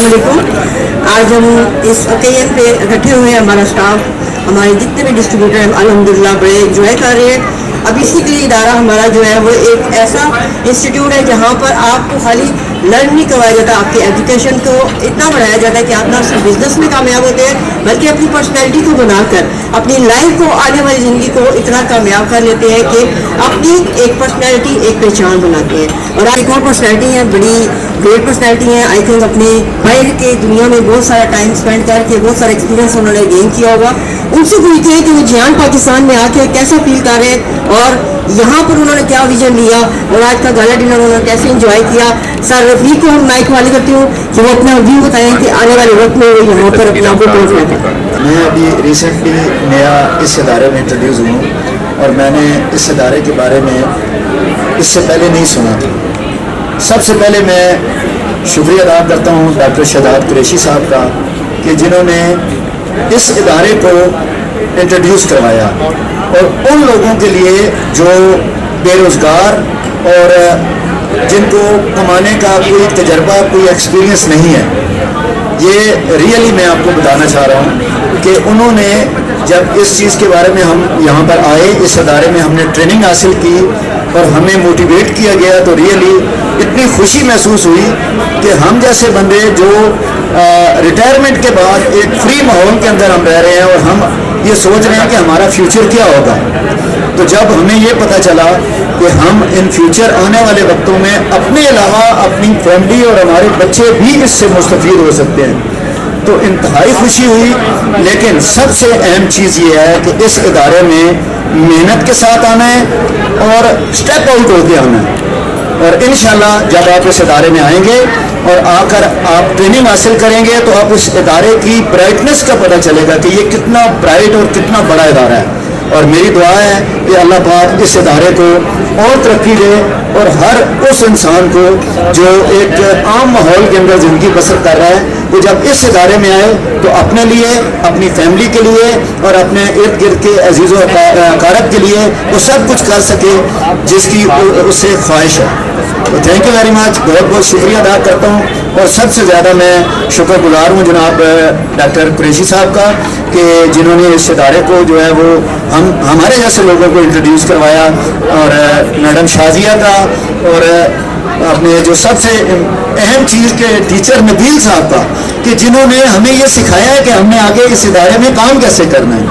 अस्सलामुअलैकुम। आज हम इस ओकेजन पे इकट्ठे हुए हैं, हमारा स्टाफ, हमारे जितने भी डिस्ट्रीब्यूटर हैं अल्हम्दुलिल्लाह बड़े एंजॉय कर रहे हैं। अब बेसिकली इदारा हमारा जो है वो एक ऐसा इंस्टीट्यूट है जहाँ पर आपको खाली लर्न नहीं करवाया जाता, आपकी एजुकेशन को इतना बढ़ाया जाता है कि आप ना सिर्फ बिजनेस में कामयाब होते हैं बल्कि अपनी पर्सनैलिटी को बनाकर अपनी लाइफ को, आने वाली ज़िंदगी को इतना कामयाब कर लेते हैं कि अपनी एक पर्सनैलिटी, एक पहचान बनाते हैं। और एक और पर्सनैलिटी है, बड़ी ग्रेट पर्सनैलिटी है। आई थिंक अपनी बाहर की दुनिया में बहुत सारा टाइम स्पेंड करके बहुत सारा एक्सपीरियंस उन्होंने गेन किया होगा। उनसे पूछते हैं कि वो जियान पाकिस्तान में आके कैसा फील कर रहे हैं और यहाँ पर उन्होंने क्या विजन लिया और आज का गाला डिनर उन्होंने कैसे एंजॉय किया। सर रफीक को हम माइक वाले करती हूँ कि वो अपना व्यू बताएं कि आने वाले वक्त में वो यहाँ पर अपना को पहुँचना था। मैं अभी रिसेंटली नया इस इदारे में इंट्रोड्यूस हूँ और मैंने इस इदारे के बारे में इससे पहले नहीं सुना था। सबसे पहले मैं शुक्रिया अदा करता हूँ डॉक्टर शहजाद कुरैशी साहब का कि जिन्होंने इस इदारे को इंट्रोड्यूस करवाया और उन लोगों के लिए जो बेरोज़गार और जिनको कमाने का कोई तजर्बा, कोई एक्सपीरियंस नहीं है, ये रियली मैं आपको बताना चाह रहा हूँ कि उन्होंने जब इस चीज़ के बारे में हम यहाँ पर आए, इस अदारे में हमने ट्रेनिंग हासिल की और हमें मोटिवेट किया गया, तो रियली इतनी खुशी महसूस हुई कि हम जैसे बंदे जो रिटायरमेंट के बाद एक फ्री माहौल के अंदर हम रह रहे हैं और हम ये सोच रहे हैं कि हमारा फ्यूचर क्या होगा, तो जब हमें ये पता चला कि हम इन फ्यूचर आने वाले वक्तों में अपने अलावा अपनी फैमिली और हमारे बच्चे भी इससे मुस्तफ़ीद हो सकते हैं, तो इंतहाई खुशी हुई। लेकिन सबसे अहम चीज़ ये है कि इस इदारे में मेहनत के साथ आना है और स्टेप आउट होके आना है। और इंशाल्लाह जब आप इस इदारे में आएंगे और आकर आप ट्रेनिंग हासिल करेंगे तो आप इस इदारे की ब्राइटनेस का पता चलेगा कि ये कितना ब्राइट और कितना बड़ा इदारा है। और मेरी दुआ है कि अल्लाह पाक इस इदारे को और तरक्की दे और हर उस इंसान को जो एक आम माहौल के अंदर ज़िंदगी बसर कर रहा है, वो जब इस इदारे में आए तो अपने लिए, अपनी फैमिली के लिए और अपने इर्द गिर्द के अजीज़ व अकारब के लिए वो सब कुछ कर सके जिसकी उससे ख्वाहिश है। तो थैंक यू वेरी मच, बहुत बहुत शुक्रिया अदा करता हूँ। और सबसे ज़्यादा मैं शुक्रगुजार हूँ जनाब डॉक्टर कुरैशी साहब का कि जिन्होंने इस इदारे को जो है वो हमारे जैसे लोगों को इंट्रोड्यूस करवाया, और मैडम शाजिया का, और अपने जो सबसे अहम चीज़ के टीचर नबील साहब का कि जिन्होंने हमें ये सिखाया है कि हमने आगे इस इदारे में काम कैसे करना है।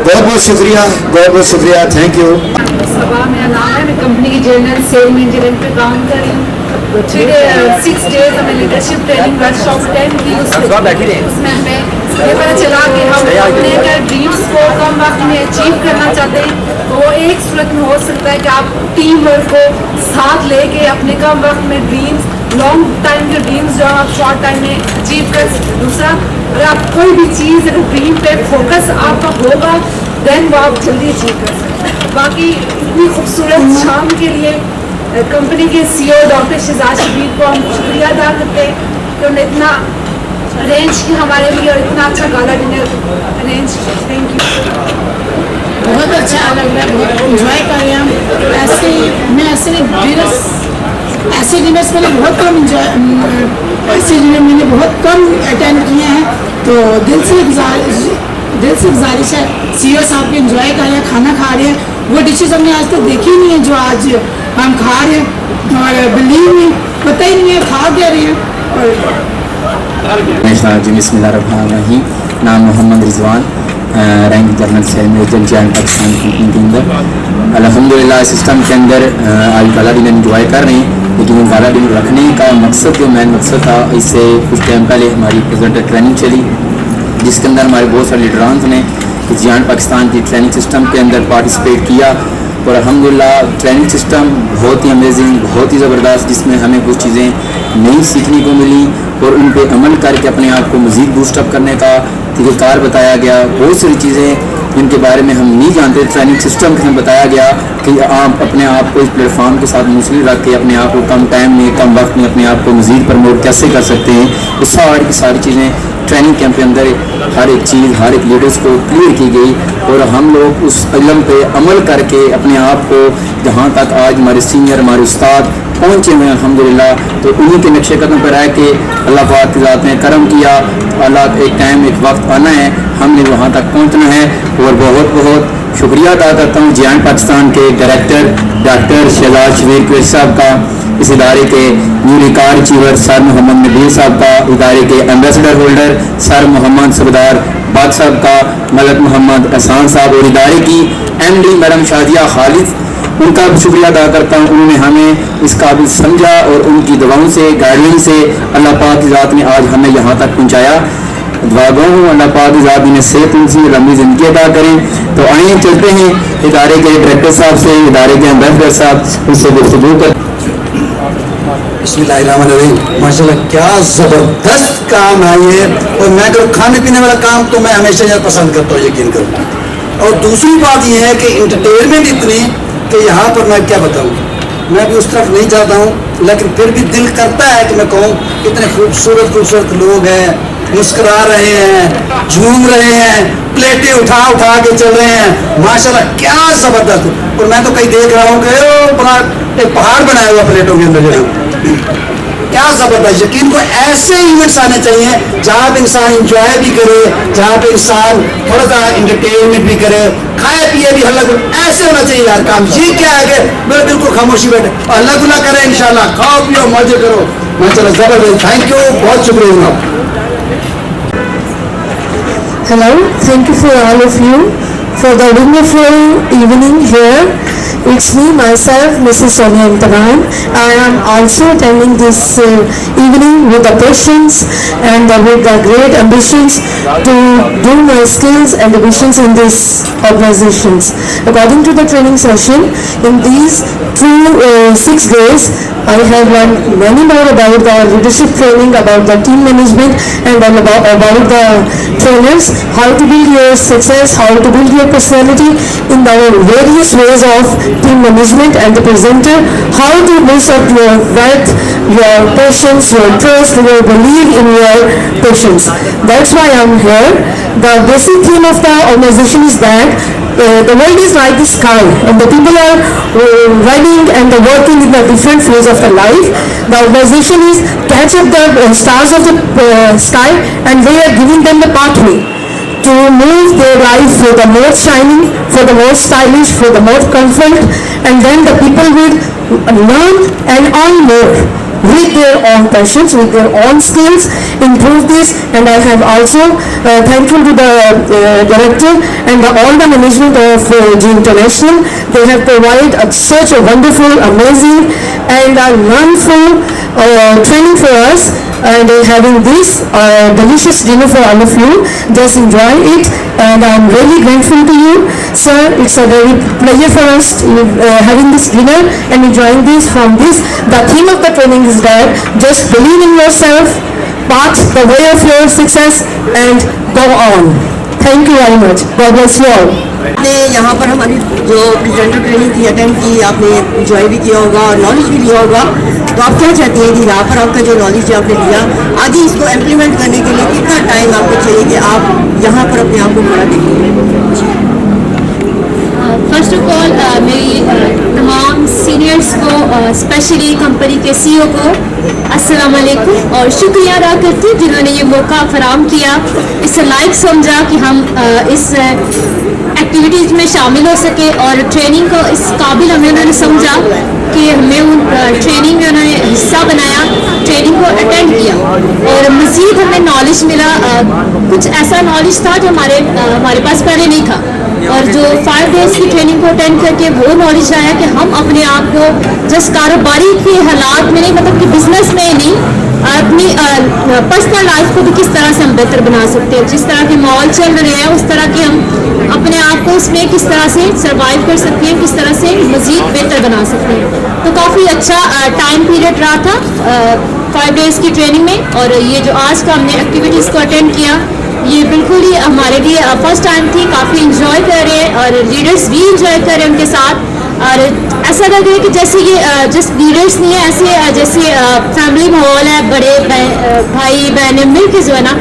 बहुत बहुत शुक्रिया, बहुत बहुत शुक्रिया, थैंक यू। मेरा नाम है, मैं कंपनी की जनरल सेल इंजीनियरिंग पे काम कर रही हूँ। 6 डेज हमें लीडरशिप ट्रेनिंग वर्कशॉप अटेंड की, उसमें हमें ये पता चला कि हम अपने अगर ड्रीम्स को कम वक्त में अचीव करना चाहते हैं तो वो एक सूरत में हो सकता है कि आप टीम वर्क को साथ लेके अपने कम वक्त में ड्रीम्स, लॉन्ग टाइम के ड्रीम्स जो आप शॉर्ट टाइम में अचीव कर सकते। दूसरा, अगर आप कोई भी चीज़ अगर ड्रीम पे फोकस आपका होगा देन वो आप जल्दी अचीव कर सकते हैं। बाकी इतनी खूबसूरत शाम के लिए कंपनी के CEO डॉक्टर शहजाद शबीर को हम शुक्रिया अदा करते हैं कि उन्होंने इतना अरेंज किया हमारे लिए और इतना अच्छा गाला डिनर अरेंज किया। Thank you. बहुत अच्छा लग रहा है, बहुत इंजॉय कर रहे हैं हम। ऐसे डिनर्स मैंने बहुत कम ऐसे डिनर मैंने बहुत कम अटेंड किए हैं, तो दिल से गुजारिश है CEO साहब के इंजॉय कर रहे हैं, खाना खा रहे हैं, वो डिशेज हमने आज तक देखी नहीं है जो आज हम खा रहे हैं, और बिलीव में पता ही नहीं है खा क्या रहे हैं। बिस्मिल्लाहिर्रहमानिर्रहीम। नाम Mohammad Rizwan, rank general sale में जियान पाकिस्तान कंपनी के अंदर। अल्हम्दुलिल्लाह सिस्टम के अंदर आज गाला डिनर इंजॉय कर रहे हैं, लेकिन ये गाला डिनर रखने का मकसद, जो मेन मकसद था, इससे कुछ टाइम पहले हमारी प्रेजेंटर ट्रेनिंग चली जिसके अंदर हमारे बहुत सारे लीडरान ने जियान पाकिस्तान की ट्रेनिंग सिस्टम के अंदर पार्टिसिपेट किया और अल्हम्दुलिल्लाह ट्रेनिंग सिस्टम बहुत ही अमेजिंग, बहुत ही ज़बरदस्त, जिसमें हमें कुछ चीज़ें नई सीखने को मिली और उन पर अमल करके अपने आप को मज़ीद बूस्टअप करने का तरीक़ाकार बताया गया। बहुत सारी चीज़ें जिनके बारे में हम नहीं जानते, ट्रेनिंग सिस्टम में बताया गया कि आप अपने आप को इस प्लेटफॉर्म के साथ मुंसलिक रख के अपने आप को कम टाइम में, कम वक्त में अपने आप को मज़ीद प्रमोट कैसे कर सकते हैं। ये सारी चीज़ें ट्रेनिंग कैंप के अंदर हर एक चीज़, हर एक लीडर्स को क्लियर की गई और हम लोग उस इल्म पे अमल करके अपने आप को, जहाँ तक आज हमारे सीनियर, हमारे उस्ताद पहुँचे हुए हैं अल्हम्दुलिल्लाह। तो उन्हीं के नक्शे कदम पर रह के अल्लाह पाक की ज़ात ने करम किया। अल्लाह एक टाइम एक वक्त आना है, हमने वहाँ तक पहुँचना है। और बहुत बहुत शुक्रिया अदा करता हूँ जियान पाकिस्तान के डायरेक्टर डॉक्टर शहजाद शबीर कुरैशी साहब का, इस इदारे के new record achiever sir Mohammad Nabeel साहब का, इदारे के ambassador holder sir Mohammad Sabdar Baig साहब का, मलक मोहम्मद एहसान साहब और इदारे की MD मैडम शादिया खालिद, उनका भी शुक्रिया अदा करता हूँ। उन्होंने हमें इस काबिल समझा और उनकी दुआओं से गाइडलाइन से अल्लाह पाक की ज़ात ने आज हमें यहाँ तक पहुँचाया। दुआ गो हूँ अल्लाह पाक की ज़ात ने सेहत उनसी लंबी ज़िंदगी अदा करें। तो आइए चलते हैं इदारे के डायरेक्टर साहब से, इदारे के एम्बेसडर साहब, उनसे गुफ्तगू कर। बिस्मिल्लाहिर्रहमानिर्रहीम। माशाल्लाह क्या ज़बरदस्त काम है ये। और मैं अगर खाने पीने वाला काम तो मैं हमेशा यह पसंद करता हूँ, यकीन करो। और दूसरी बात यह है कि इंटरटेनमेंट इतनी कि यहाँ पर मैं क्या बताऊँ, मैं भी उस तरफ नहीं जाता हूँ, लेकिन फिर भी दिल करता है कि मैं कहूँ इतने खूबसूरत खूबसूरत लोग हैं, मुस्कुरा रहे हैं, झूम रहे हैं, प्लेटें उठा उठा के चल रहे हैं, माशाल्लाह क्या ज़बरदस्त। और मैं तो कहीं देख रहा हूँ कि ओ बड़ा एक पहाड़ बनाया हुआ प्लेटों के अंदर जो है, क्या ज़बरदस्त। यकीन को ऐसे इवेंट्स आने चाहिए जहाँ पे इंसान इंजॉय भी करे, जहाँ पे इंसान थोड़ा सा इंटरटेनमेंट भी करे, खाए पिए भी, हल्ला गुल्ला ऐसे होना चाहिए यार काम। ये क्या है कि बिल्कुल खामोशी बैठे और हल्ला गुल्ला करें, इंशाल्लाह खाओ पियो मजे करो, माशाल्लाह ज़बरदस्त। थैंक यू, बहुत शुक्रिया। Hello, thank you for all of you for the wonderful evening here. It's me, myself, Mrs. Sonia Imtahan. I am also attending this evening with the patience and with the great ambitions to do my skills and ambitions in these organizations. According to the training session, in these 6 days, I have learned many more about the leadership training, about the team management, and about the trainers, how to build your success, how to build your personality in the various ways of team management, and the presenter, how to boost up your wealth, your patience, your trust, your belief in your patience. That's why I'm here. The basic theme of the organization is that the world is like the sky, and the people are running and working in the different fields of the life. The organization is catch up the stars of the sky, and they are giving them the pathway to move their life for the more shining, for the more stylish, for the more comfort, and then the people will learn and earn more with their own passions, with their own skills, improve this. And I have also thankful to the director and all the management of G International. They have provided such a wonderful, amazing and learnful training for us, and having this delicious dinner for all of you. Just enjoy it, and I'm really grateful to you, sir. It's a very pleasure for us having this dinner and enjoying this from this. The theme of the training is that just believe in yourself, path the way of your success, and go on. Thank you very much. God bless you all. आपने यहाँ पर हमारी जो presenter training थी attend की, आपने enjoy भी किया होगा और नॉलेज भी लिया होगा। तो आप क्या चाहती हैं कि यहाँ पर आपका जो नॉलेज आपने लिया, आगे इसको इम्प्लीमेंट करने के लिए कितना टाइम आपको चाहिए कि आप यहाँ पर अपने आप को खड़ा देखें? फर्स्ट ऑफ ऑल मेरी तमाम सीनियर्स को, स्पेशली कंपनी के CEO को अस्सलाम वालेकुम और शुक्रिया अदा करती हूँ जिन्होंने ये मौका फराहम किया, इसे लायक समझा कि हम इस एक्टिविटीज़ में शामिल हो सके, और ट्रेनिंग को इस काबिल हमें उन्होंने समझा कि हमें उन ट्रेनिंग में उन्होंने हिस्सा बनाया, ट्रेनिंग को अटेंड किया और मज़ीद हमें नॉलेज मिला। कुछ ऐसा नॉलेज था जो हमारे पास पहले नहीं था, और जो 5 डेज़ की ट्रेनिंग को अटेंड करके वो नॉलेज आया कि हम अपने आप को जस्ट कारोबारी के हालात में नहीं, मतलब कि बिजनेस में नहीं, अपनी पर्सनल लाइफ को भी किस तरह से हम बेहतर बना सकते हैं। जिस तरह के माहौल चल रहे हैं उस तरह के हम अपने आप को उसमें किस तरह से सर्वाइव कर सकते हैं, किस तरह से मज़ीद बेहतर बना सकते हैं। तो काफ़ी अच्छा टाइम पीरियड रहा था 5 डेज़ की ट्रेनिंग में, और ये जो आज का हमने एक्टिविटीज़ को अटेंड किया, ये बिल्कुल ही हमारे लिए फर्स्ट टाइम थी। काफ़ी इंजॉय कर रहे हैं और लीडर्स भी इंजॉय कर रहे हैं उनके साथ, और ऐसा लग रहा है कि जैसे ये जस्ट लीडर्स नहीं है, ऐसे जैसे फैमिली माहौल है, बड़े भाई बहनें मिल के जो है ना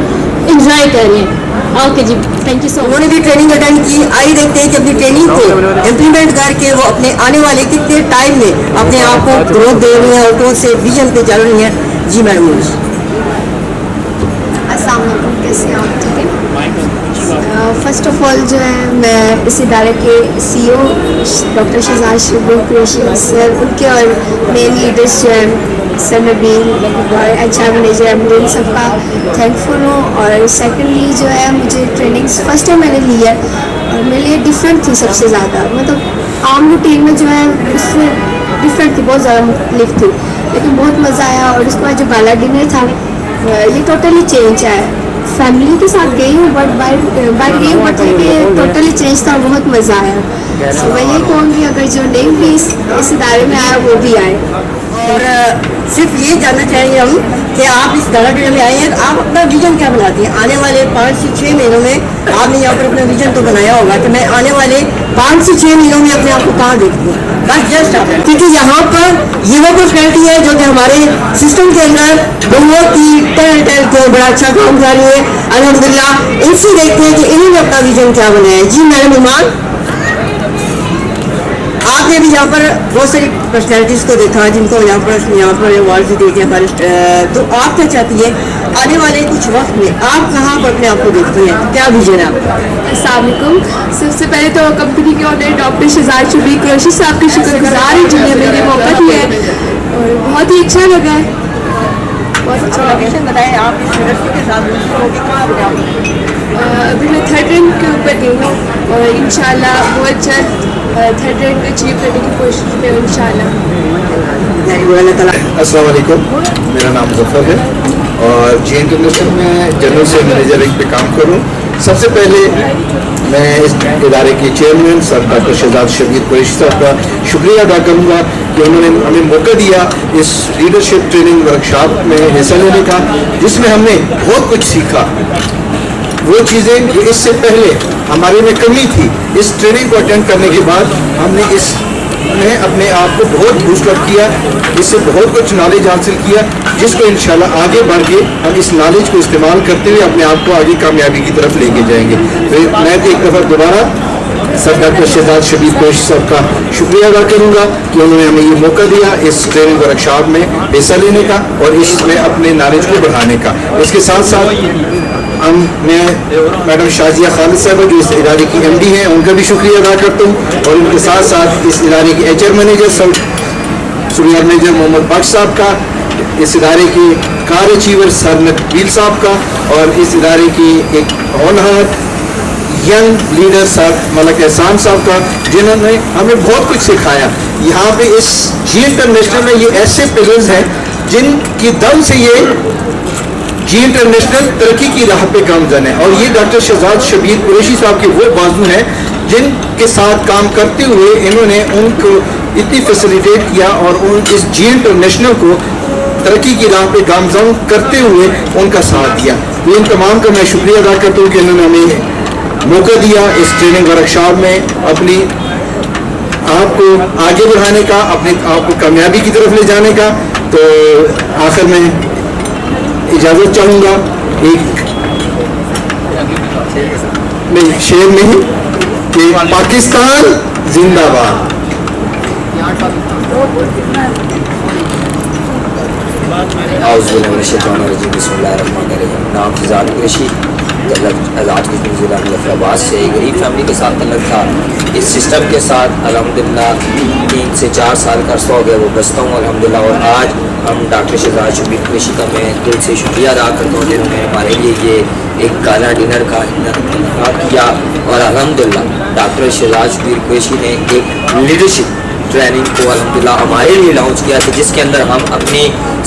इंजॉय कर रहे हैं। ओके जी, थैंक यू सो मच। उन्होंने भी ट्रेनिंग अटेंड की। आइए देखते हैं कि अपनी ट्रेनिंग को इम्प्लीमेंट करके वो अपने आने वाले कितने टाइम में अपने आप को ग्रोथ दे रही हैं और कौन से विजन पे चल रही हैं। जी मैडम। अस्सलाम वालेकुम, कैसे हैं आप? ठीक है। फर्स्ट ऑफ ऑल जो है मैं इस इदारे के CEO doctor Shahzad Shabbir Qureshi sir, उनके और मेन लीडर्स जो हैं सर नबील और HR मैनेजर अमरीन, सबका थैंकफुल हूँ। और सेकेंडली जो है मुझे ट्रेनिंग्स फर्स्ट टाइम मैंने ली है और मेरे लिए डिफरेंट थी सबसे ज़्यादा, मतलब आम रूटीन में जो है उससे डिफरेंट थी, बहुत ज़्यादा मुख्तलिफ थी, लेकिन बहुत मज़ा आया। और उसके बाद जो गाला डिनर था ये टोटली चेंज है। फैमिली के साथ गई हूँ बट बाहर गई हूँ, बट ये टोटली चेंज था, बहुत मज़ा आया। सो मैं यही कहूँगी अगर जो नहीं भी इस इदारे में आया वो भी आए। और सिर्फ ये जानना चाहेंगे हम कि आप इस गाला डिनर में आए हैं, तो आप अपना विजन क्या बनाती हैं आने वाले 5 से 6 महीनों में? आपने यहाँ पर अपना विजन तो बनाया होगा कि मैं आने वाले 5 से 6 महीनों में अपने आप को कहाँ देखती हूँ, बस जस्ट आप, क्योंकि यहाँ पर ये वो पर्सनैलिटी है जो कि हमारे सिस्टम के अंदर बहुत ही टैलेंटेड थे, बड़ा अच्छा काम कर रही है अल्हम्दुलिल्लाह। इनसे देखते हैं कि इन्होंने अपना विजन क्या बनाया है। जी मैडम ईमान, आपने भी यहाँ पर बहुत सारी पर्सनैलिटीज़ को देखा जिनको यहाँ पर अवार्ड भी देखे हमारे, तो आप क्या चाहती है आने वाले कुछ वक्त में आप कहाँ पर अपने आप को देखती हैं, क्या विजन है आपका? अस्सलाम वालेकुम। सबसे पहले तो कंपनी के ऑनर डॉक्टर शहजाद शबीर कुरैशी साहब की शुक्रगुजार है जिन्होंने मेरे मौका दिया है और बहुत ही अच्छा लगा है, बहुत अच्छा लगा। विजन बताएं आप इस इंडस्ट्री के साथ कहाँ पर आप? अभी मैं 3rd रैंक के ऊपर गई हूँ और इंशाल्लाह बहुत जल्द 3rd रैंक अचीव करने की कोशिश में इंशाल्लाह। अस्सलाम वालेकुम, मेरा नाम मुजफ्फर है और जी इंटरनेशनल में जनरल सेल मैनेजर रैंक पे काम करूँ। सबसे पहले मैं इस इदारे के chairman sir doctor Shahzad Shabbir Qureshi साहब का शुक्रिया अदा करूँगा कि उन्होंने हमें मौका दिया इस लीडरशिप ट्रेनिंग वर्कशॉप में हिस्सा लेने का, जिसमें हमने बहुत कुछ सीखा। वो चीज़ें जो इससे पहले हमारे में कमी थी, इस ट्रेनिंग को अटेंड करने के बाद हमने इसमें अपने आप को बहुत बूस्टअप किया, इससे बहुत कुछ नॉलेज हासिल किया, जिसको इंशाल्लाह आगे बढ़ के हम इस नॉलेज को इस्तेमाल करते हुए अपने आप को आगे कामयाबी की तरफ लेके जाएंगे। तो मैं एक दफ़ा दोबारा सर डॉक्टर शहजाद शबीर कुरैशी साहब का शुक्रिया अदा करूँगा कि उन्होंने हमें ये मौका दिया इस ट्रेनिंग वर्कशॉप में हिस्सा लेने का और इसमें अपने नॉलेज को बढ़ाने का। इसके साथ साथ मैं मैडम शाजिया खालिद साहब जो इस इदारे की MD हैं उनका भी शुक्रिया अदा करता हूँ और उनके साथ साथ इस इदारे के HR manager senior manager Mohammad Bakhsh साहब का, इस इदारे के कार अचीवर सर नबील साहब का और इस इदारे की एक होनहार यंग लीडर सर मलक एहसान साहब का, जिन्होंने हमें बहुत कुछ सिखाया। यहाँ पे इस जी इंटरनेशनल में ये ऐसे पिलर्स हैं जिनकी दम से ये जी इंटरनेशनल तरक्की की राह पे गामजन है और ये डॉक्टर शहजाद शबीर कुरैशी साहब के वो बाजू हैं जिनके साथ काम करते हुए इन्होंने उनको इतनी फैसिलिटेट किया और उन इस जी इंटरनेशनल को तरक्की की राह पे गामजन करते हुए उनका साथ दिया। तो इन तमाम का मैं शुक्रिया अदा करता हूँ कि इन्होंने हमें मौका दिया इस ट्रेनिंग वर्कशॉप में अपनी आप को आगे बढ़ाने का, अपने आप को कामयाबी की तरफ ले जाने का। तो आखिर में इजाज़त चाहूँगा एक नहीं शेर नहीं कि पाकिस्तान जिंदाबाद। नाम शहजाद कुरैशी, आज़ाद ज़िला से गरीब फैमिली के साथ तल्लुक़ था। इस सिस्टम के साथ अल्हम्दुलिल्लाह 3 से 4 साल का अर्सा हो गया वो बचता हूँ अल्हम्दुलिल्लाह। और आज हम डॉक्टर शहजाद शबीर कुरैशी का मैं दिल से शुक्रिया अदा करता हूँ जिन्होंने हमारे लिए ये एक गाला डिनर का इंतज़ाम किया और अल्हम्दुलिल्लाह डॉक्टर शहजाद शबीर कुरैशी ने एक लीडरशिप ट्रेनिंग को अल्हम्दुलिल्लाह हमारे लिए लॉन्च किया था, जिसके अंदर हम अपनी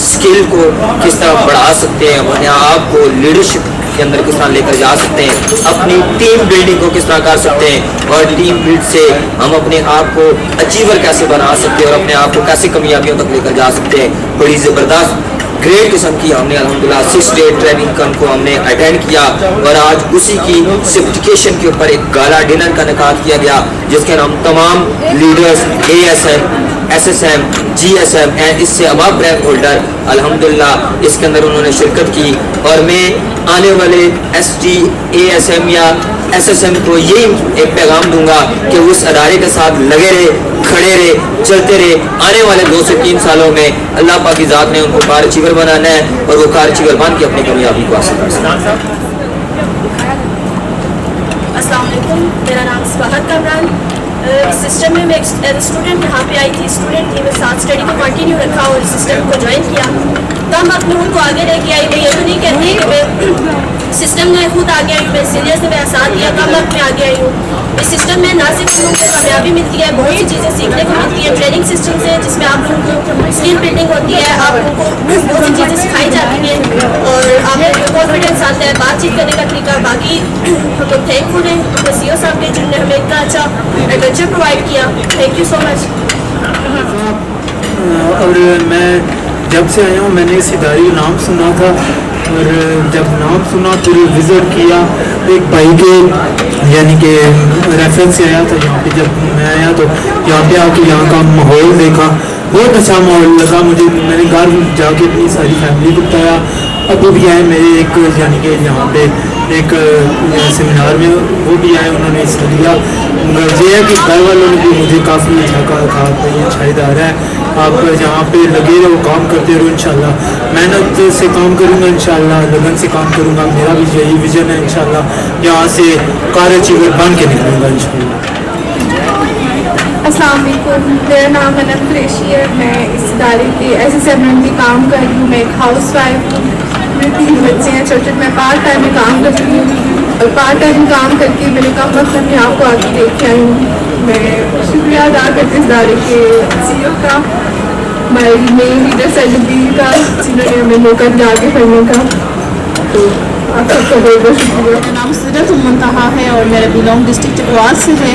स्किल को किस तरह बढ़ा सकते हैं, अपने आप को लीडरशिप के अंदर किस तरह लेकर जा सकते हैं, अपनी टीम बिल्डिंग को किस तरह कर सकते हैं और टीम बिल्ड से हम अपने आप को अचीवर कैसे बना सकते हैं और अपने आप को कैसे कामयाबियों तक लेकर जा सकते हैं। बड़ी ज़बरदस्त ग्रेट किस्म की हमने अल्हम्दुलिल्लाह 6 डे ट्रेनिंग को हमने अटेंड किया और आज उसी की सर्टिफिकेशन के ऊपर एक गाला डिनर का इनेकाद किया गया जिसके नाम तमाम leaders ASN SSM, GSM and اس سے above رینک ہولڈر الحمدللہ اس کے اندر انہوں نے شرکت کی. اور میں آنے والے ST, ASM یا SSM کو یہی ایک پیغام دوں گا کہ وہ اس ادارے کے ساتھ لگے رہے, کھڑے رہے, چلتے رہے. آنے والے 2 سے 3 سالوں میں اللہ پاک کی ذات نے ان کو کار اچیور بنانا ہے اور وہ کار اچیور بن کے اپنی کامیابی کو حاصل کر سکتے ہیں. السلام علیکم, میرا نام سواہت کامران. سسٹم میں ایز اے اسٹوڈنٹ یہاں پہ آئی تھی, اسٹوڈنٹ تھی, میں ساتھ اسٹڈی کو کنٹینیو رکھا اور سسٹم کو جوائن کیا. تب اپنے ان کو آگے لے کے آئی. میں یہ تو نہیں کہتی کہ میں سسٹم میں خود آگے آئی ہوں, میں سینئرس نے میرا ساتھ دیا, کم وقت میں آگے آئی ہوں. اس سسٹم میں نہ صرف ان کو کامیابی ملتی ہے, بہت سی چیزیں سیکھنے کو ملتی ہے. ٹریننگ سسٹم سے جس میں آپ لوگوں کو اسکل بلڈنگ ہوتی ہے, آپ لوگوں کو بہت سی چیزیں سکھائی جاتی ہیں اور آپ لوگوں کو کانفیڈینس آتا ہے, بات چیت کرنے کا طریقہ. باقی ہم لوگ تھینک فل ہیں اپنے CEO صاحب کے جنہوں نے ہمیں اتنا اچھا ایڈونچر پرووائڈ کیا. تھینک یو سو مچ. اور میں جب سے آیا ہوں میں نے اس ادارے کا نام سنا تھا, اور جب نام سنا پھر وزٹ کیا. ایک بھائی کے یعنی کہ ریفرنس سے آیا تھا یہاں پہ. جب میں آیا تو یہاں پہ آ کے یہاں کا ماحول دیکھا, بہت اچھا ماحول لگا مجھے. میں نے گھر جا کے اپنی ساری فیملی کو بتایا. ابو بھی آئے میرے ایک یعنی کہ یہاں پہ ایک سیمینار میں, وہ بھی آئے, انہوں نے حصہ لیا. یہ ہے کہ گھر والوں نے بھی مجھے کافی اچھا کہا تھا کہ اچھا ادارہ ہے, آپ یہاں پہ لگے رہو, کام کرتے رہو. انشاءاللہ محنت سے کام کروں گا, انشاءاللہ لگن سے کام کروں گا. میرا بھی یہی ویژن ہے انشاءاللہ یہاں سے کار اچیور بن کے نکلوں گا انشاءاللہ. السلام علیکم, میرا نام انم قریشی ہے. میں اس ادارے کے SSM میں کام کر رہی ہوں. میں ایک ہاؤس وائف ہوں, میرے 3 بچے ہیں چھوٹے. میں پارٹ ٹائم میں کام کرتی ہوں اور پارٹ ٹائم کام کر کے میں نے کم وقت اپنے آپ کو آگے لے کے آئی ہوں. میں شکریہ ادا کرتی ہوں اس ادارے کے CEO کا, ہماری مین لیڈر سیلیبری کا, جنہوں نے ہمیں موقع دیا آگے پڑھنے کا. تو آپ سب کا بہت بہت شکریہ. میرا نام سیرت المنتہا ہے اور میرا بلانگ ڈسٹرکٹ چکوال سے ہے.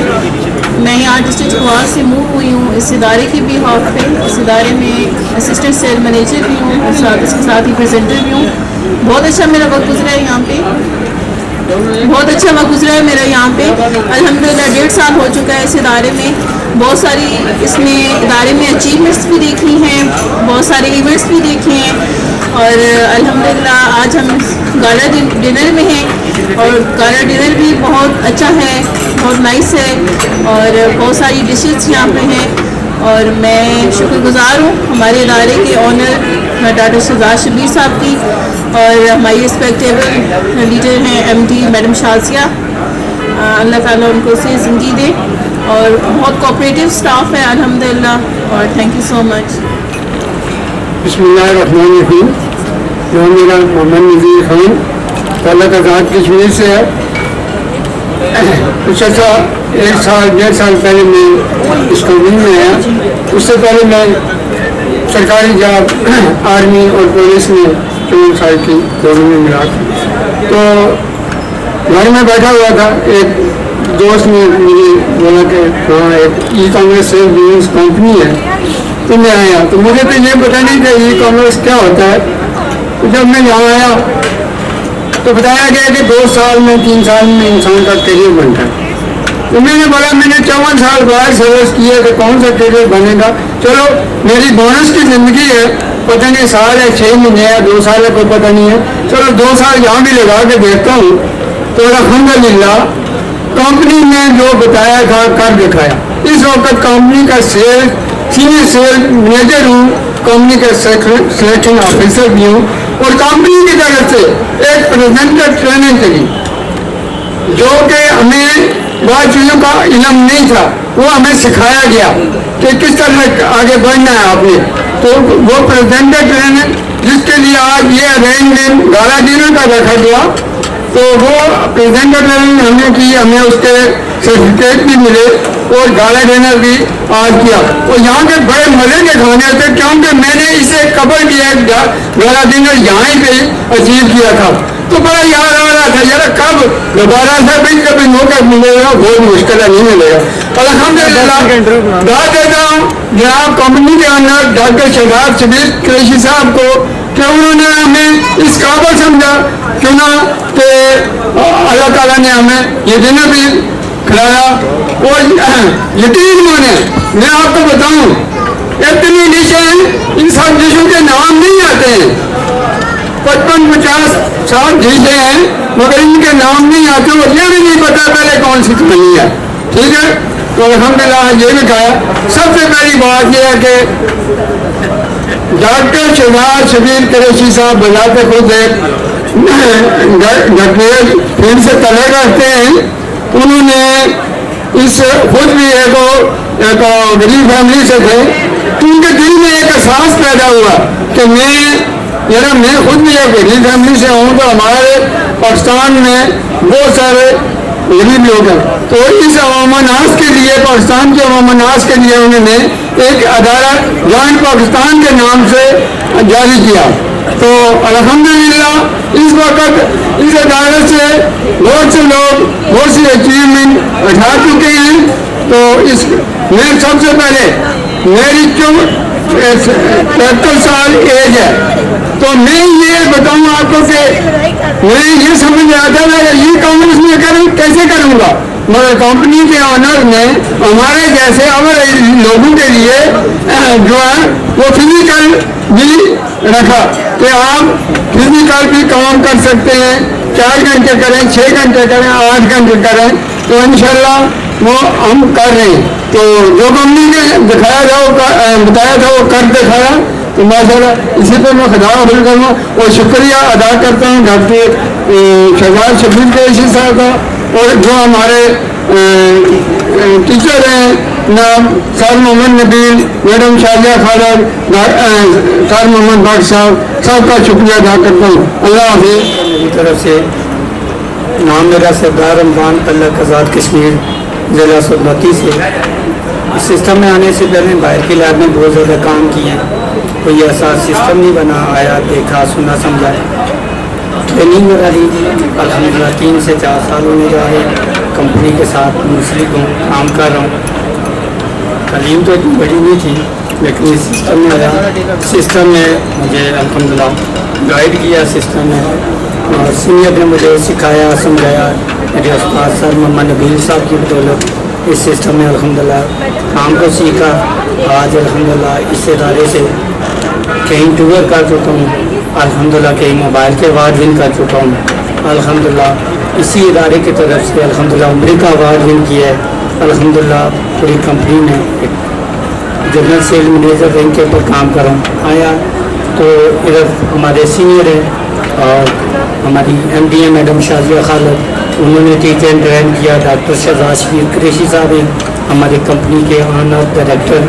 میں یہاں ڈسٹرکٹ چکوال سے موو ہوئی ہوں اس ادارے کی بھی ہاف پہ. اس ادارے میں اسسٹنٹ سیل مینیجر بھی ہوں اور ساتھ اس کے ساتھ ہی پریزنٹر بھی ہوں. بہت اچھا میرا وقت گزرا ہے یہاں پہ, بہت اچھا وقت گزرا ہے میرا یہاں پہ. الحمدللہ 1.5 سال ہو چکا ہے اس ادارے میں. بہت ساری اس میں ادارے میں اچیومنٹس بھی دیکھی ہیں, بہت سارے ایونٹس بھی دیکھے ہیں. اور الحمدللہ آج ہم گالا ڈنر میں ہیں اور گالا ڈنر بھی بہت اچھا ہے, بہت نائس ہے اور بہت ساری ڈشز یہاں پہ ہیں. اور میں شکر گزار ہوں ہمارے ادارے کے آنر ڈاکٹر شہزاد شبیر صاحب کی, اور ہماری رسپیکٹیبل لیڈر ہیں MD میڈم شازیہ. اللہ تعالیٰ ان کو صحیح زندگی دے, اور بہت کوآپریٹیو اسٹاف ہے الحمدللہ. اور تھینک یو سو مچ. بسم اللہ الرحمن الرحیم. نام میرا محمد نذیر خان, تعلق آزاد کشمیر سے ہے. کچھ ایسا 1 سال 1.5 سال پہلے میں اس کمپنی میں آیا. اس سے پہلے میں سرکاری جاب آرمی اور پولیس میں 4 سال کی دونوں میں ملا تھا. تو گھر میں بیٹھا ہوا تھا, ایک دوست نے مجھے بولا کہ ہاں ایک e-commerce sale business company ہے, تو میں آیا. تو مجھے تو یہ پتا نہیں کہ ای کامرس کیا ہوتا ہے. تو جب میں یہاں آیا تو بتایا گیا کہ 2 سال میں 3 سال میں انسان کا کیریئر بنتا ہے. تو میں نے بولا میں نے 54 سال بعد سروس کی ہے کہ کون سا کیریئر بنے گا. چلو میری بونس کی زندگی ہے, پتہ نہیں سال ہے 6 مہینے ہے 2 سال ہے کوئی پتہ نہیں ہے, چلو 2 سال یہاں بھی لگا کے دیکھتا ہوں. تو الحمدللہ کمپنی نے جو بتایا تھا کر دکھایا. اس وقت کمپنی کا سینئر سیل مینیجر ہوں, کمپنی کا سلیکشن آفیسر بھی ہوں, اور کمپنی کی طرف سے ایک پریزنٹر ٹریننگ چلی جو کہ ہمیں بہت چیزوں کا علم نہیں تھا, وہ ہمیں سکھایا گیا کہ کس طرح آگے بڑھنا ہے آپ نے. تو وہ پریزنٹر ٹریننگ جس کے لیے آج یہ ارینجمنٹ گالا ڈنر کا رکھا گیا, تو وہ پریزنٹر ٹریننگ ہم نے کی, ہمیں اس کے سرٹیفکیٹ بھی ملے اور گالا ڈنر بھی آج کیا. اور یہاں کے بڑے مزے کے کھانے تھے کیونکہ میں نے اسے قبل کیا گالا ڈنر یہاں ہی پہ اچیو کیا تھا. تو بڑا یاد آ رہا تھا یار کب دوبارہ سے بھی کبھی موقع ملے گا, بہت مشکل ہے, نہیں ملے گا. الحمدللہ دعا دیتا ہوں جناب کمپنی کے اندر ڈاکٹر شہزاد شبیر قریشی صاحب کو کہ انہوں نے ہمیں اس قابل سمجھا چنا کہ اللہ تعالیٰ نے ہمیں یہ ڈنر بھی کھلایا. اور یقین مانے میں آپ کو بتاؤں इतनी डिशें, इन सब डिशों के नाम नहीं आते हैं। 55-50 60 डिशें हैं मगर इनके नाम नहीं आते, और ये भी नहीं पता पहले कौन सी बनी है। ठीक है, तो अल्हम्दुलिल्लाह ये भी कहा। सबसे पहली बात यह है कि डॉक्टर शहजाद शबीर कुरैशी साहब बुलाते खुद फील्ड से तले करते हैं। उन्होंने इस खुद भी एक गरीब फैमिली से थे, तो उनके दिल में एक एहसास पैदा हुआ कि मैं खुद भी एक गरीब फैमिली से हूँ, तो हमारे पाकिस्तान में बहुत सारे गरीब लोग हैं, तो इस अवामनास के लिए, पाकिस्तान के अवामनास के लिए उन्होंने एक अदारा जॉइंट पाकिस्तान के नाम से जारी किया। तो अल्हम्दुलिल्लाह इस वक्त इस अदारे से बहुत से लोग बहुत सी अचीवमेंट उठा चुके हैं। तो मैं सबसे पहले मेरी 73 साल एज है, तो मैं ये बताऊँ आपको कि मैं ये समझ रहा था मैं ये काम इसमें कैसे करूँगा, मगर कंपनी के ऑनर ने हमारे जैसे अवर लोगों के लिए जो है वो फिजिकल भी रखा कि आप फिजिकल भी काम कर सकते हैं, 4 घंटे करें, 6 घंटे करें, 8 घंटे करें, तो इंशाल्लाह वो हम कर रहे हैं। तो जो कंपनी ने दिखाया था वो बताया था वो कर दिखाया, तो माशाल्लाह इसी पर मैं खुदा हाफिज़ करूँ और शुक्रिया अदा करता हूँ डॉक्टर शहजाद शबीर कुरैशी साहब का, और जो हमारे टीचर हैं नाम sir Mohammad Nabeel, madam Shazia Khalid, sir Mohammad Bhatt साहब, सबका शुक्रिया अदा करता हूँ। अल्लाह हाफिज़। मेरी तरफ से नाम मेरा सरदार रमज़ान तल्लक आज़ाद कश्मीर ज़िला सोनभद्र से। इस सिस्टम में आने से पहले बाहर की लैब में बहुत ज़्यादा काम किए हैं, कोई ऐसा सिस्टम नहीं बना, आया देखा सुना समझा, ट्रेनिंग वगैरह ली थी। अल्हम्दुलिल्लाह 3 से 4 साल होने जा रहे हैं कंपनी के साथ मुंसलिक हूँ, काम कर रहा हूँ। तालीम तो इतनी बड़ी नहीं थी, लेकिन इस सिस्टम में आया, सिस्टम में मुझे अल्हम्दुलिल्लाह गाइड किया सिस्टम में, और सीनियर ने मुझे सिखाया समझाया। मेरे उस्ताद सर मोहम्मद नबील साहब की बदौलत इस सिस्टम में अल्हम्दुलिल्लाह काम को सीखा। आज अल्हम्दुलिल्लाह इस इदारे से कहीं टूर कर चुका हूँ, अल्हम्दुलिल्लाह कहीं मोबाइल के अवार्ड विन कर चुका हूँ। अल्हम्दुलिल्लाह इसी इदारे की तरफ से अल्हम्दुलिल्लाह उम्र का अवार्ड विन किया है। अल्हम्दुलिल्लाह पूरी कंपनी में जनरल सेल मैनेजर रैंक के ऊपर काम कर रहा हूँ। आया तो इधर हमारे सीनियर हैं और हमारी MD मैडम शाजिया खालद, उन्होंने टीचर ट्रेन किया। डॉक्टर शहजाद शबीर कुरैशी साहब हैं हमारी कंपनी के ऑनर डायरेक्टर,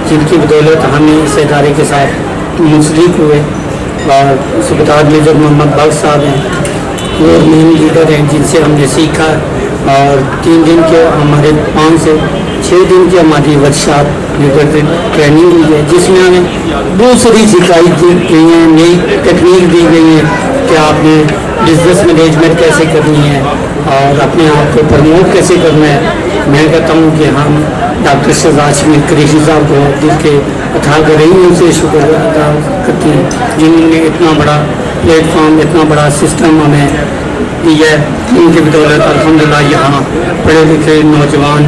जिनकी बदौलत हमें इस इदारे के साथ मुंसलिक हुए। और सुबेदार मेजर मोहम्मद भट्ट साहब हैं, वो मेन लीडर हैं जिनसे हमने सीखा। और 3 दिन के हमारे 5 से 6 दिन की हमारी वर्कशॉप ट्रेनिंग हुई है, जिसमें हमें बहुत सारी सिखाई दी गई हैं, नई टेक्निक दी गई है कि आपने बिजनेस मैनेजमेंट कैसे करनी है और अपने आप को प्रमोट कैसे करना है। मैं कहता हूँ कि हम डॉक्टर शहजाद शबीर कुरैशी साहब को दिल के अथा गरीब उनसे शुक्र अदा करते हैं, जिन्होंने इतना बड़ा प्लेटफॉर्म, इतना बड़ा सिस्टम हमें दिया है। इनकी बदौलत अल्हम्दुलिल्लाह यहाँ पढ़े लिखे नौजवान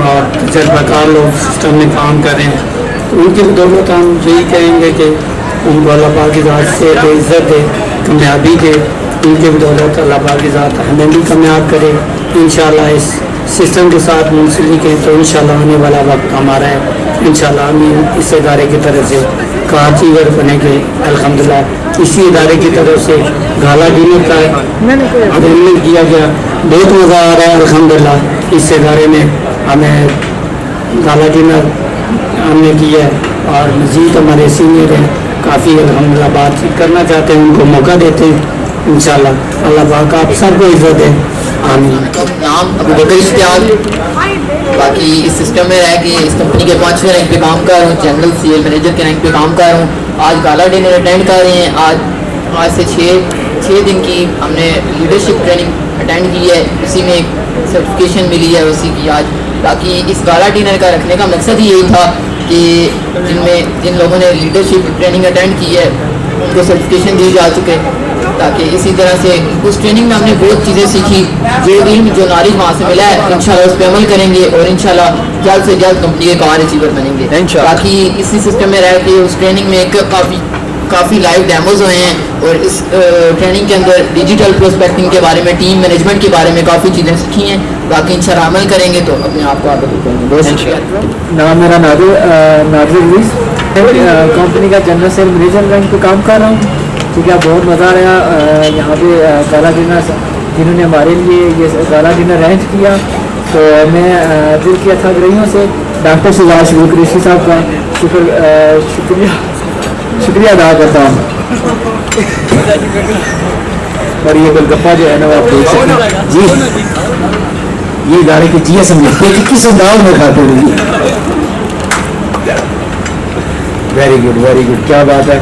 और तजर्बाकार लोग सिस्टम में काम कर रहे हैं। तो उनकी बदौलत हम यही कहेंगे कि उनको अल्लाह पाक की ज़ात से इज़्ज़त दे, कामयाबी दे। उनकी बदौलत अल्लाह पाक की ज़ात हमें भी कामयाब करे इंशाअल्लाह। इस सिस्टम के साथ मुंसलिक हैं तो इंशाअल्लाह आने वाला वक्त हमारा है। इंशाअल्लाह हम इस इदारे की तरफ से कारचीवर बनेंगे अल्हम्दुलिल्लाह। इसी इदारे की तरफ से गाला डिनर का अरेंजमेंट किया गया, बहुत मज़ा आ रहा है अल्हम्दुलिल्लाह। इस इदारे में हमें गाला डिनर हमने किया है और मज़ीद हमारे सीनियर हैं काफ़ी अल्हम्दुलिल्लाह बातचीत करना चाहते हैं, उनको मौका देते हैं इंशाअल्लाह। अल्लाह पाक आप सबको इज़्ज़त दे, आमीन। नाम अबू बकर इश्तियाक, बाकी इस सिस्टम में रह के इस कंपनी के 5वें रैंक पे काम कर रहा हूँ, जनरल सेल मैनेजर के रैंक पे काम कर रहा हूँ। आज गाला डिनर अटेंड कर रहे हैं। आज से 6 दिन की हमने लीडरशिप ट्रेनिंग अटेंड की है, उसी में एक सर्टिफिकेशन मिली है उसी की आज। बाकी इस गाला डिनर का रखने का मकसद ही यही था कि जिन लोगों ने लीडरशिप ट्रेनिंग अटेंड की है उनको सर्टिफिकेशन दी जा चुके تاکہ اسی طرح سے اس ٹریننگ میں ہم نے بہت چیزیں سیکھی. جو علم جو نالج وہاں سے ملا ہے انشاءاللہ اس پہ عمل کریں گے اور انشاءاللہ جلد سے جلد کمپنی کے کار اچیور بنیں گے. باقی اسی سسٹم میں رہ کے اس ٹریننگ میں ایک کافی لائیو ڈیموز ہوئے ہیں اور اس ٹریننگ کے اندر ڈیجیٹل پروسپیکٹنگ کے بارے میں, ٹیم مینجمنٹ کے بارے میں کافی چیزیں سیکھی ہیں. باقی انشاءاللہ عمل کریں گے تو اپنے آپ کو آگے کریں گے. بہت شکریہ. نام میرا نادر رویز, کمپنی کا جنرل سیل مینیجر رینک پہ کام کر رہا ہوں. ٹھیک ہے, بہت مزہ آ رہا یہاں پہ گالا ڈنر جنہوں نے ہمارے لیے یہ گالا ڈنر ارینج کیا. تو میں دل کی اتھاگرہیوں سے ڈاکٹر شہزاد شبیر قریشی صاحب کا شکریہ ادا کرتا ہوں. اور یہ گول گپا جو ہے نا وہ آپ دیکھ سکتے ہیں جی, یہ ادارے کی جی ایس ایم کس انداز میں کھاتے رہیے. ویری گڈ, کیا بات ہے,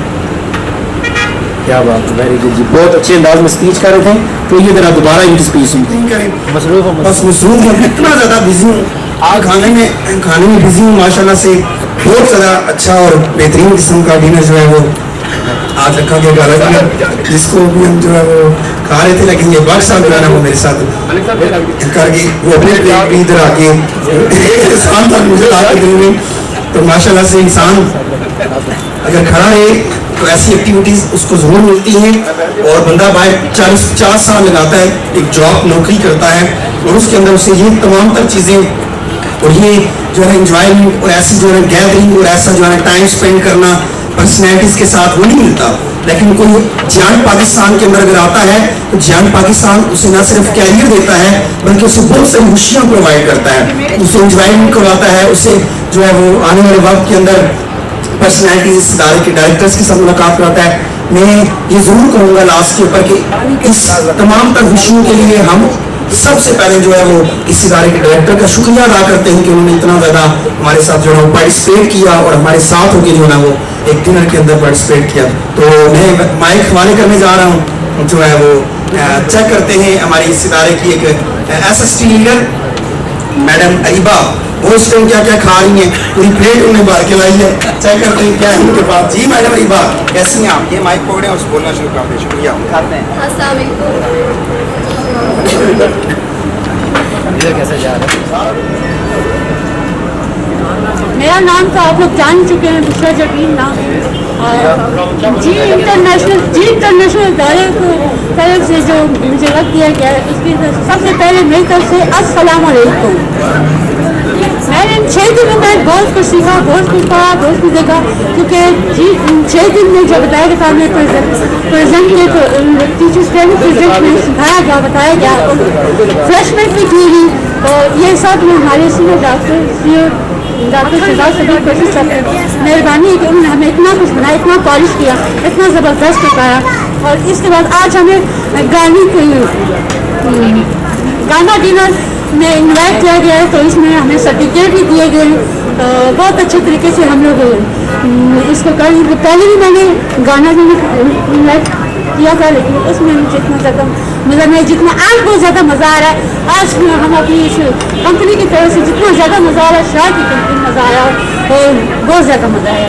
ویری گڈ جی, بہت اچھے انداز میں اسپیچ کر رہے تھے. تو یہ ذرا دوبارہ ان کی اسپیچ سنتے ہیں. مصروف ہوں, اتنا زیادہ بزی ہوں, کھانے میں بزی ہوں. ماشاءاللہ سے بہت زیادہ اچھا اور بہترین قسم کا ڈنر جو ہے وہ آج رکھا گیا گالا ڈنر, جس کو بھی ہم جو ہے وہ کھا رہے تھے. لیکن یہ باغ صاحب جو ہے نا وہ میرے ساتھ کر کے وہ اپنے پلیٹ بھی ادھر آ کے انسان تھا مجھے لا کے دل میں. تو ماشاءاللہ سے انسان اگر کھڑا ہے تو ایسی ایکٹیویٹیز اس کو ضرور ملتی ہیں. اور بندہ باہر 40-50 سال لگاتا ہے, ایک جاب نوکری کرتا ہے, اور اس کے اندر اسے یہ تمام تر چیزیں اور یہ جو ہے انجوائمنٹ اور ایسی جو ہے گیدرنگ اور ایسا جو ہے ٹائم اسپینڈ کرنا پرسنالٹیز کے ساتھ وہ نہیں ملتا. لیکن کوئی جان پاکستان کے اندر اگر آتا ہے تو جان پاکستان اسے نہ صرف کیریئر دیتا ہے بلکہ اسے بہت ساری خوشیاں پرووائڈ کرتا ہے, اسے انجوائمنٹ کرواتا ہے, اسے جو ہے وہ آنے والے وقت کے اندر پرسنالٹیز اس ادارے کے ڈائریکٹرز کے ساتھ ملاقات کراتا ہے. میں یہ ضرور کہوں گا لاسٹ کے اوپر کہ اس تمام تر خوشیوں کے لیے ہم سب سے پہلے جو ہے وہ اس ادارے کے ڈائریکٹر کا شکریہ ادا کرتے ہیں کہ انہوں نے اتنا زیادہ ہمارے ساتھ جو ہے وہ پارٹیسپیٹ کیا اور ہمارے ساتھ ہو کے جو ہے وہ ایک ڈنر کے اندر پارٹیسپیٹ کیا. تو میں مائک حوالے کرنے جا رہا ہوں, جو ہے وہ چیک کرتے ہیں ہماری اس ادارے کی ایک S S T leader madam Areeba, وہ اس ٹائم کیا کیا کھا رہی ہیں, پوری پلیٹ انہوں نے بھر کے لائی ہے. چیک کرتے ہیں کیا ہے ان کے پاس. جی میڈم اریبا کیسی ہیں آپ؟ یہ مائک پکڑیں اور بولنا شروع کر دیں. شکریہ. السلام علیکم. کیسے جا رہا ہے؟ میرا نام تو آپ لوگ جان چکے ہیں, بشرا جبین نام ہے. جی انٹرنیشنل ادارے کو طرف سے جو مجھے وقت دیا گیا ہے اس کی سب سے پہلے میری طرف سے السلام علیکم. میں نے 6 دنوں میں بہت کچھ سیکھا, بہت کچھ پڑھا, بہت کچھ دیکھا, کیونکہ 6 دن میں جو بتایا گیا تھا ہمیں پریزنٹ میں ٹیچرس ٹریننگ پریزنٹ میں سکھایا گیا, بتایا گیا, ریفریشمنٹ بھی کی گئی. اور یہ سب میں ہمارے سینئر ڈاکٹر شہزاد شبیر قریشی صاحب کی مہربانی ہے کہ انہوں نے ہمیں اتنا کچھ بنایا, اتنا پالش کیا, اتنا زبردست بتایا. اور اس کے بعد آج ہمیں گانا ڈنر میں انوائٹ کیا گیا ہے, تو اس میں ہمیں سرٹیفکیٹ بھی دیے گئے ہیں. بہت اچھے طریقے سے ہم لوگ اس کو کر, پہلے بھی میں نے گانا ڈنر انوائٹ کیا تھا, لیکن اس میں مجھے اتنا زیادہ مزہ نہیں جتنا آج بہت زیادہ مزہ آ رہا ہے. آج ہم اپنی اس کمپنی کی طرف سے جتنا زیادہ مزہ آ رہا ہے, شاید کی کمپنی مزہ آیا اور بہت زیادہ مزہ آیا.